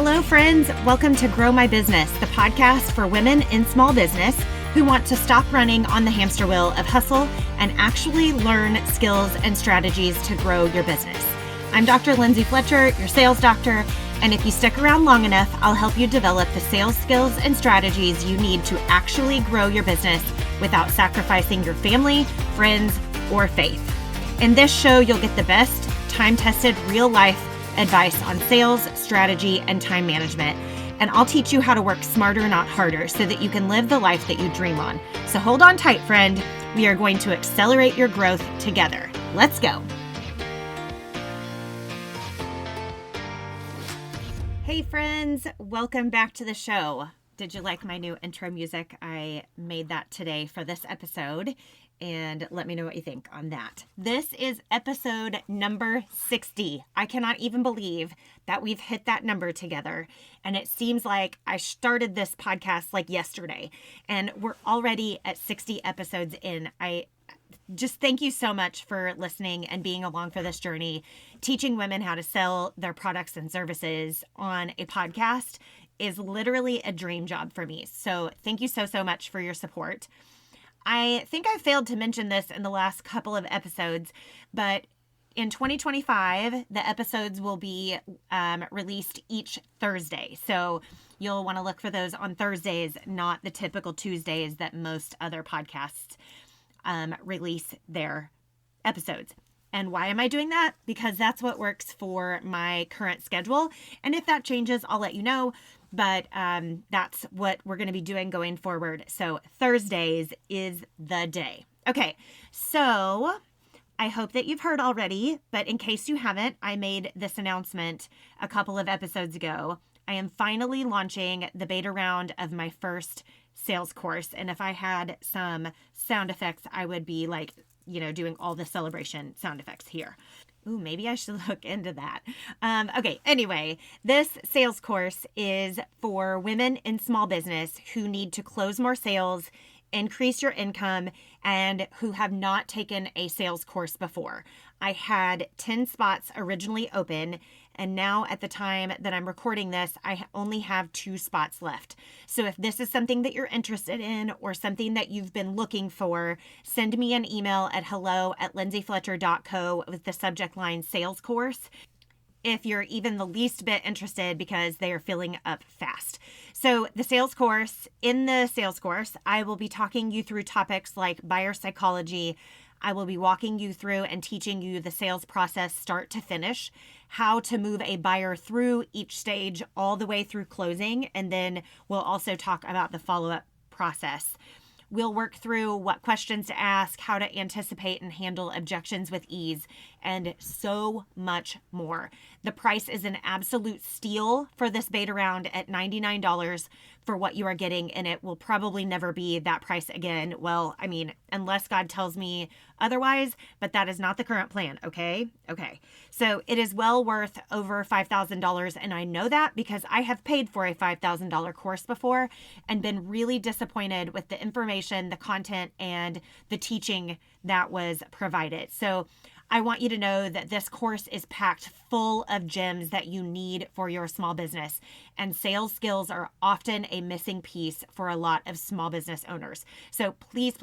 Hello, friends. Welcome to Grow My Business, the podcast for women in small business who want to stop running on the hamster wheel of hustle and actually learn skills and strategies to grow your business. I'm Dr. Lindsay Fletcher, your sales doctor, and if you stick around long enough, I'll help you develop the sales skills and strategies you need to actually grow your business without sacrificing your family, friends, or faith. In this show, you'll get the best, time-tested, real-life advice on sales, strategy, and time management. And I'll teach you how to work smarter, not harder, so that you can live the life that you dream on. So hold on tight, friend. We are going to accelerate your growth together. Let's go. Hey, friends. Welcome back to the show. Did you like my new intro music? I made that today for this episode. And let me know what you think on that. This is episode number 60. I cannot even believe that we've hit that number together. And it seems like I started this podcast like yesterday. And we're already at 60 episodes in. I just thank you so much for listening and being along for this journey. Teaching women how to sell their products and services on a podcast is literally a dream job for me. So thank you so much for your support. I think I failed to mention this in the last couple of episodes, but in 2025, the episodes will be released each Thursday. So you'll want to look for those on Thursdays, not the typical Tuesdays that most other podcasts release their episodes. And why am I doing that? Because that's what works for my current schedule. And if that changes, I'll let you know. But that's what we're going to be doing going forward. So Thursdays is the day. Okay, so I hope that you've heard already. But in case you haven't, I made this announcement a couple of episodes ago. I am finally launching the beta round of my first sales course. And if I had some sound effects, I would be like, doing all the celebration sound effects here. Ooh, maybe I should look into that. Okay, anyway, this sales course is for women in small business who need to close more sales, increase your income, and who have not taken a sales course before. I had 10 spots originally open, and now at the time that I'm recording this, I only have 2 spots left. So if this is something that you're interested in or something that you've been looking for, send me an email at hello@lindsayfletcher.co with the subject line sales course if you're even the least bit interested, because they are filling up fast. So in the sales course, I will be talking you through topics like buyer psychology. I will be walking you through and teaching you the sales process start to finish, how to move a buyer through each stage all the way through closing, and then we'll also talk about the follow-up process. We'll work through what questions to ask, how to anticipate and handle objections with ease, and so much more. The price is an absolute steal for this beta round at $99 for what you are getting, and it will probably never be that price again. Well, I mean, unless God tells me otherwise, but that is not the current plan, okay? Okay. So it is well worth over $5,000, and I know that because I have paid for a $5,000 course before and been really disappointed with the information, the content, and the teaching that was provided. So I want you to know that this course is packed full of gems that you need for your small business, and sales skills are often a missing piece for a lot of small business owners. So please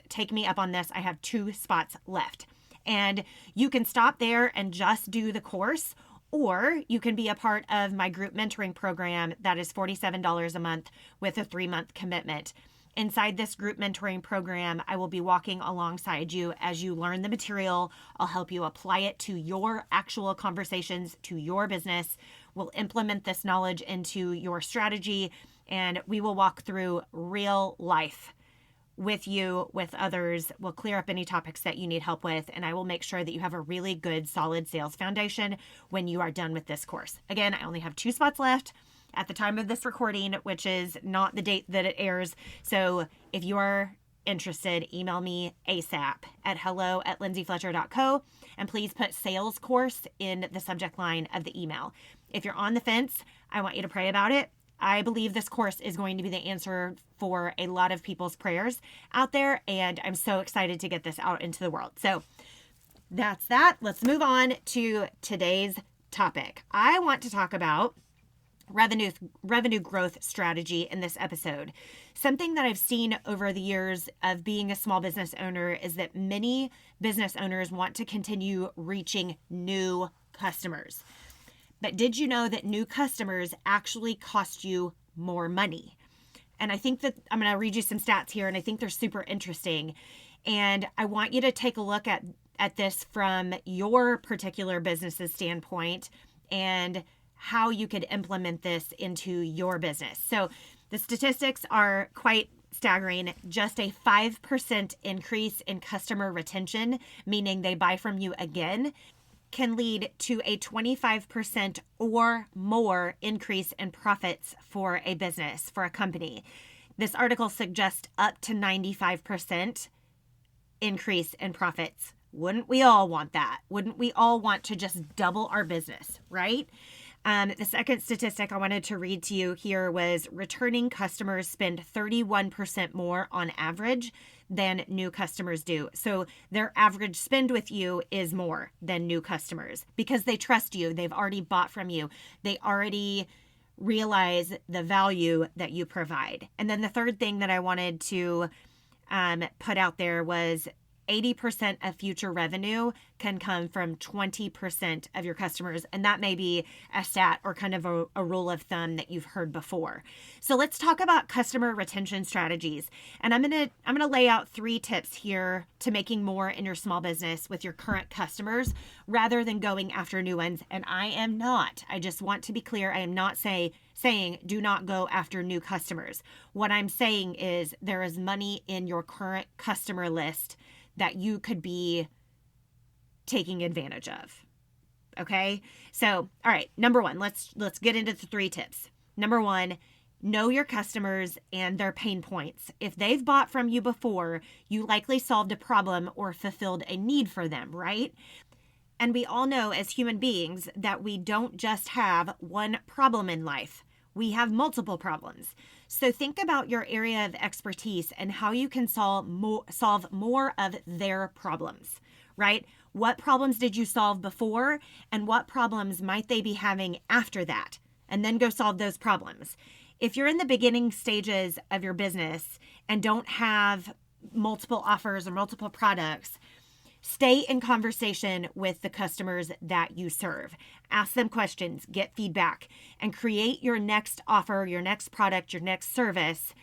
take me up on this. I have 2 spots left, and you can stop there and just do the course, or you can be a part of my group mentoring program that is $47 a month with a 3-month commitment. Inside this group mentoring program, I will be walking alongside you as you learn the material. I'll help you apply it to your actual conversations, to your business. We'll implement this knowledge into your strategy, and we will walk through real life with you, with others. We'll clear up any topics that you need help with, and I will make sure that you have a really good, solid sales foundation when you are done with this course. Again, I only have 2 spots left at the time of this recording, which is not the date that it airs. So if you are interested, email me ASAP at hello@lindsayfletcher.co, and please put sales course in the subject line of the email. If you're on the fence, I want you to pray about it. I believe this course is going to be the answer for a lot of people's prayers out there, and I'm so excited to get this out into the world. So that's that. Let's move on to today's topic. I want to talk about revenue growth strategy in this episode. Something that I've seen over the years of being a small business owner is that many business owners want to continue reaching new customers. But did you know that new customers actually cost you more money? And I think that I'm going to read you some stats here, and I think they're super interesting. And I want you to take a look at this from your particular business's standpoint and how you could implement this into your business. So the statistics are quite staggering. Just a 5% increase in customer retention, meaning they buy from you again, can lead to a 25% or more increase in profits for a business, for a company. This article suggests up to 95% increase in profits. Wouldn't we all want that? Wouldn't we all want to just double our business, right? The second statistic I wanted to read to you here was returning customers spend 31% more on average than new customers do. So their average spend with you is more than new customers because they trust you. They've already bought from you. They already realize the value that you provide. And then the third thing that I wanted to put out there was 80% of future revenue can come from 20% of your customers. And that may be a stat or kind of a rule of thumb that you've heard before. So let's talk about customer retention strategies. And I'm going to lay out 3 tips here to making more in your small business with your current customers rather than going after new ones. And I just want to be clear, I am not saying do not go after new customers. What I'm saying is there is money in your current customer list that you could be taking advantage of. Okay? So, all right, number 1, let's get into the 3 tips. Number 1, know your customers and their pain points. If they've bought from you before, you likely solved a problem or fulfilled a need for them, right? And we all know as human beings that we don't just have one problem in life. We have multiple problems. So think about your area of expertise and how you can solve more of their problems, right? What problems did you solve before and what problems might they be having after that? And then go solve those problems. If you're in the beginning stages of your business and don't have multiple offers or multiple products, stay in conversation with the customers that you serve. Ask them questions, get feedback, and create your next offer, your next product, your next service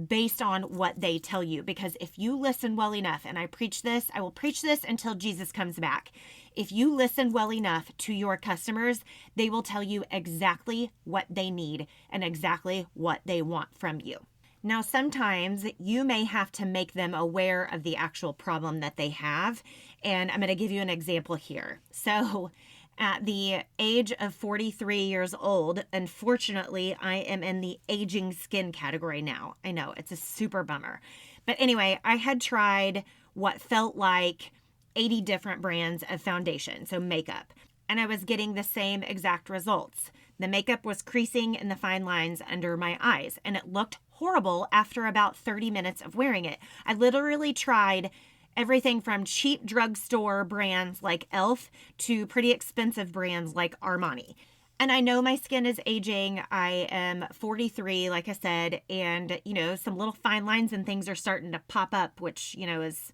based on what they tell you. Because if you listen well enough, and I will preach this until Jesus comes back. If you listen well enough to your customers, they will tell you exactly what they need and exactly what they want from you. Now, sometimes you may have to make them aware of the actual problem that they have. And I'm going to give you an example here. So at the age of 43 years old, unfortunately, I am in the aging skin category now. I know it's a super bummer. But anyway, I had tried what felt like 80 different brands of foundation, so makeup, and I was getting the same exact results. The makeup was creasing in the fine lines under my eyes, and it looked horrible after about 30 minutes of wearing it. I literally tried everything from cheap drugstore brands like e.l.f. to pretty expensive brands like Armani. And I know my skin is aging. I am 43, like I said, and, some little fine lines and things are starting to pop up, which, is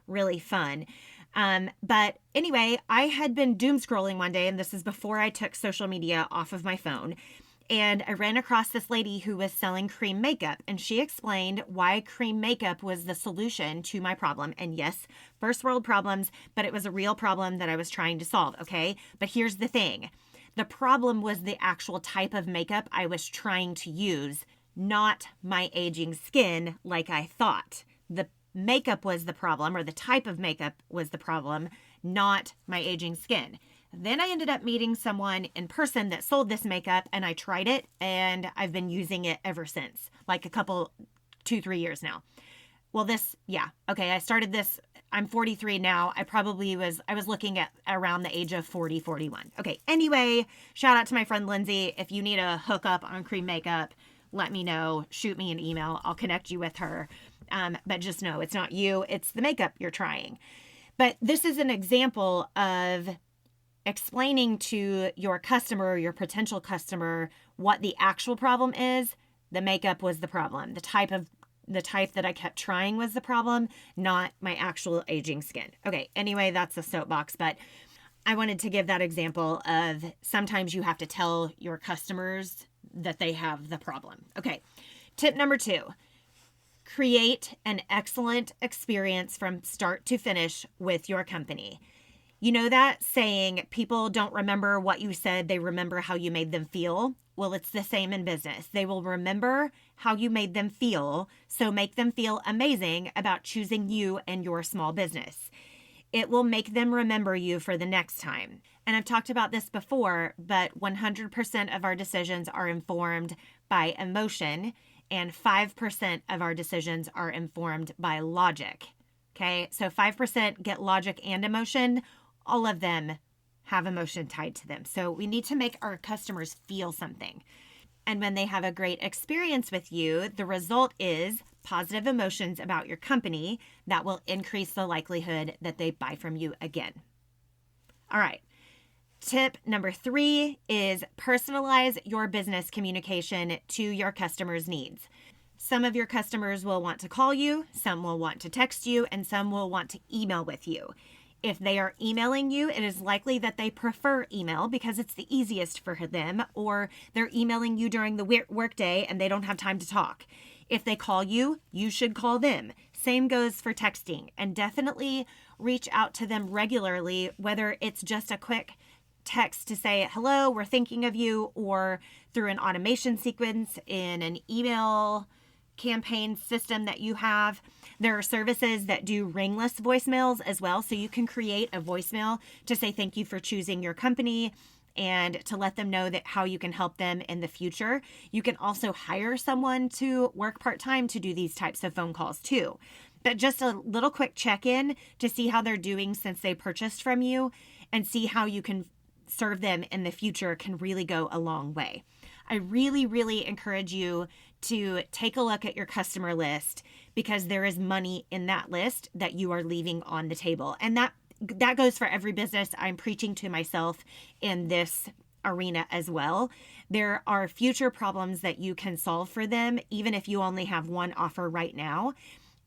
really fun. But anyway, I had been doom scrolling one day, and this is before I took social media off of my phone. And I ran across this lady who was selling cream makeup, and she explained why cream makeup was the solution to my problem. And yes, first world problems, but it was a real problem that I was trying to solve, okay? But here's the thing. The problem was the actual type of makeup I was trying to use, not my aging skin like I thought. The makeup was the problem, or the type of makeup was the problem, not my aging skin. Then I ended up meeting someone in person that sold this makeup, and I tried it, and I've been using it ever since, like 2-3 years now. Well, I started this, I'm 43 now. I was looking at around the age of 40, 41. Okay, anyway, shout out to my friend Lindsay. If you need a hookup on cream makeup, let me know, shoot me an email. I'll connect you with her. But just know it's not you, it's the makeup you're trying. But this is an example of explaining to your customer or your potential customer what the actual problem is, the makeup was the problem. The type that I kept trying was the problem, not my actual aging skin. Okay, anyway, that's a soapbox, but I wanted to give that example of sometimes you have to tell your customers that they have the problem. Okay, tip number 2, create an excellent experience from start to finish with your company. You know that saying, people don't remember what you said, they remember how you made them feel? Well, it's the same in business. They will remember how you made them feel, so make them feel amazing about choosing you and your small business. It will make them remember you for the next time. And I've talked about this before, but 100% of our decisions are informed by emotion, and 5% of our decisions are informed by logic. Okay, so 5% get logic and emotion. All of them have emotion tied to them. So we need to make our customers feel something. And when they have a great experience with you, the result is positive emotions about your company that will increase the likelihood that they buy from you again. All right. Tip number 3 is personalize your business communication to your customers' needs. Some of your customers will want to call you, some will want to text you, and some will want to email with you. If they are emailing you, it is likely that they prefer email because it's the easiest for them, or they're emailing you during the workday and they don't have time to talk. If they call you, you should call them. Same goes for texting, and definitely reach out to them regularly, whether it's just a quick text to say, hello, we're thinking of you, or through an automation sequence in an email campaign system that you have. There are services that do ringless voicemails as well. So you can create a voicemail to say thank you for choosing your company and to let them know that how you can help them in the future. You can also hire someone to work part-time to do these types of phone calls too. But just a little quick check-in to see how they're doing since they purchased from you and see how you can serve them in the future can really go a long way. I really, really encourage you to take a look at your customer list because there is money in that list that you are leaving on the table. And that goes for every business. I'm preaching to myself in this arena as well. There are future problems that you can solve for them, even if you only have one offer right now.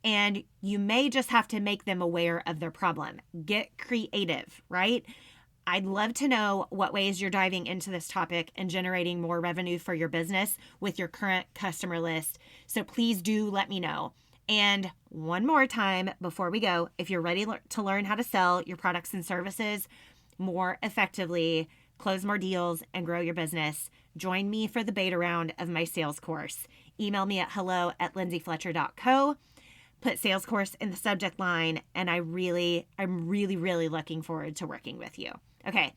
And you may just have to make them aware of their problem. Get creative, right? I'd love to know what ways you're diving into this topic and generating more revenue for your business with your current customer list. So please do let me know. And one more time before we go, if you're ready to learn how to sell your products and services more effectively, close more deals, and grow your business, join me for the beta round of my sales course. Email me at hello@lindsayfletcher.co. Put sales course in the subject line, and I'm really looking forward to working with you. Okay,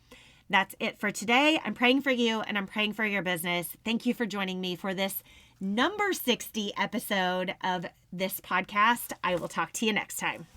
that's it for today. I'm praying for you and I'm praying for your business. Thank you for joining me for this number 60 episode of this podcast. I will talk to you next time.